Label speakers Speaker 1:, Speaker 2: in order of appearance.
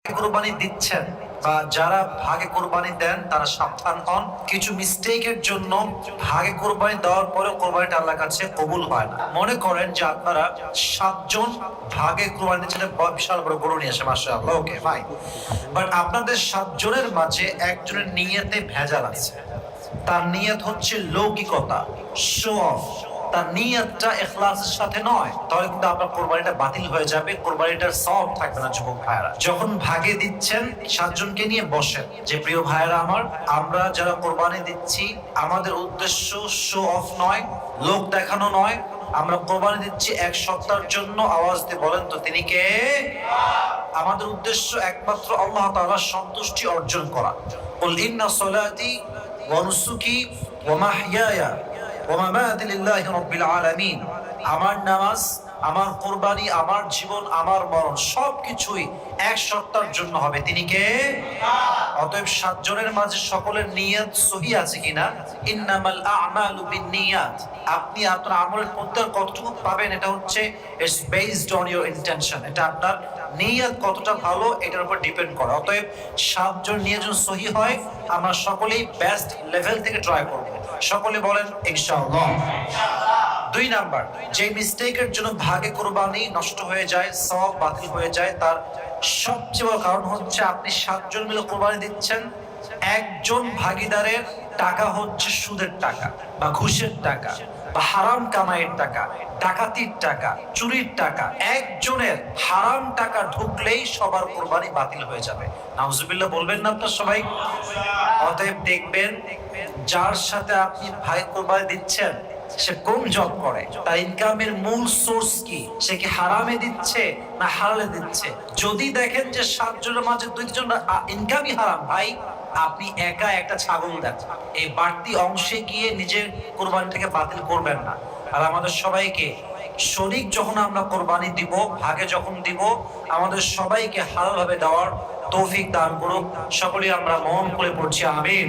Speaker 1: কোরবানি দিচ্ছেন বা যারা ভাগে কোরবানি দেন তারা সাবধান হন। কিছু মিস্টেকের জন্য ভাগে কোরবানি দেওয়ার পরে কোরবানিটা আল্লাহর কাছে কবুল হয় না। মনে করেন যে আপনারা 7 জন ভাগে কোরবানি দিচ্ছেন, বিশাল বড় গরু নিয়ে আসে, মাশাআল্লাহ, ওকে ফাইন, বাট আপনাদের 7 জনের মাঝে একজনের নিয়তে ভেজাল আছে। তার নিয়ত হচ্ছে লৌকিকতা, শো অফ, তার নিয়তটা ইখলাসের সাথে নয়, তাহলে কিন্তু আপনার কোরবানিটা বাতিল হয়ে যাবে, কোরবানিটার সওয়াব থাকবে না। যুবক ভাইয়েরা, যখন ভাগে দিচ্ছেন 7 জনকে নিয়ে বসেন যে প্রিয় ভাইয়েরা আমার, আমরা যারা কোরবানি দিচ্ছি আমাদের উদ্দেশ্য শো অফ নয়, লোক দেখানো নয়, আমরা কোরবানি দিচ্ছি 1 সপ্তাহের জন্য। আওয়াজ দিয়ে বলেন তো তিনি কে? আমাদের উদ্দেশ্য একমাত্র আল্লাহ তাআলার সন্তুষ্টি অর্জন করা। কুল ইন্না সলাতি ওয়া নুসুকি ওয়া মাহইয়ায়া ওয়া মামাতি লিল্লাহি রাব্বিল আলামিন। আমার নামাজ, আমার কোরবানি, আমার জীবন, আমার মরণ সবকিছুই 1 সপ্তাহের জন্য হবে। তিনি কে? অতএব 7 জনের মাঝে সকলের নিয়ত সহি আছে কিনা? ইন্নামাল আ'মালু বিন্নিয়াত। আপনি আপনার আমলের প্রত্যেক কতটুকু পাবেন এটা হচ্ছে it's based on your intention. এটা আপনার নিয়ত কতটা ভালো এটার উপর ডিপেন্ড করে। অতএব 7 জন নিয়ত সহি হয়, আমরা সকলেই বেস্ট লেভেল থেকে ট্রাই করব। সকলে বলেন ইনশাআল্লাহ। 2 নাম্বার, যে মিস্টেকের জন্য ভাগে কোরবানি নষ্ট হয়ে যায়, সওয়াব বাতিল হয়ে যায়, তার সবচেয়ে বড় কারণ হচ্ছে আপনি 7 জন মিলে কোরবানি দিচ্ছেন, একজন ভাগীদারের টাকা হচ্ছে সুদের টাকা বা ঘুষের টাকা বা হারাম কামাইয়ের টাকা, ডাকাতির টাকা, চুরির টাকা। একজনের হারাম টাকা ঢুকলেই সবার কোরবানি বাতিল হয়ে যাবে। নাউজুবিল্লাহ বলবেন না আপনার সবাই? অতএব দেখবেন যার সাথে আপনি ভাই কোরবানি দিচ্ছেন সে কোন জব করে, তার ইনকামের মূল সোর্স কি, সে কি হারামে দিচ্ছে না হালালে দিচ্ছে। যদি দেখেন যে 7 জনের মাঝে 2 জন ইনকামই হারাম, ভাই আপনি একা একটা ছাগল দেন, এই বাড়তি অংশে গিয়ে নিজের কোরবানিটাকে বাতিল করবেন না। আর আমাদের সবাইকে শরীক যখন আমরা কোরবানি দিব, ভাগে যখন দিব, আমাদের সবাইকে হালাল ভাবে দেওয়ার তৌফিক দান করুক। সকলেই আমরা মন করে পড়ছি আমিন।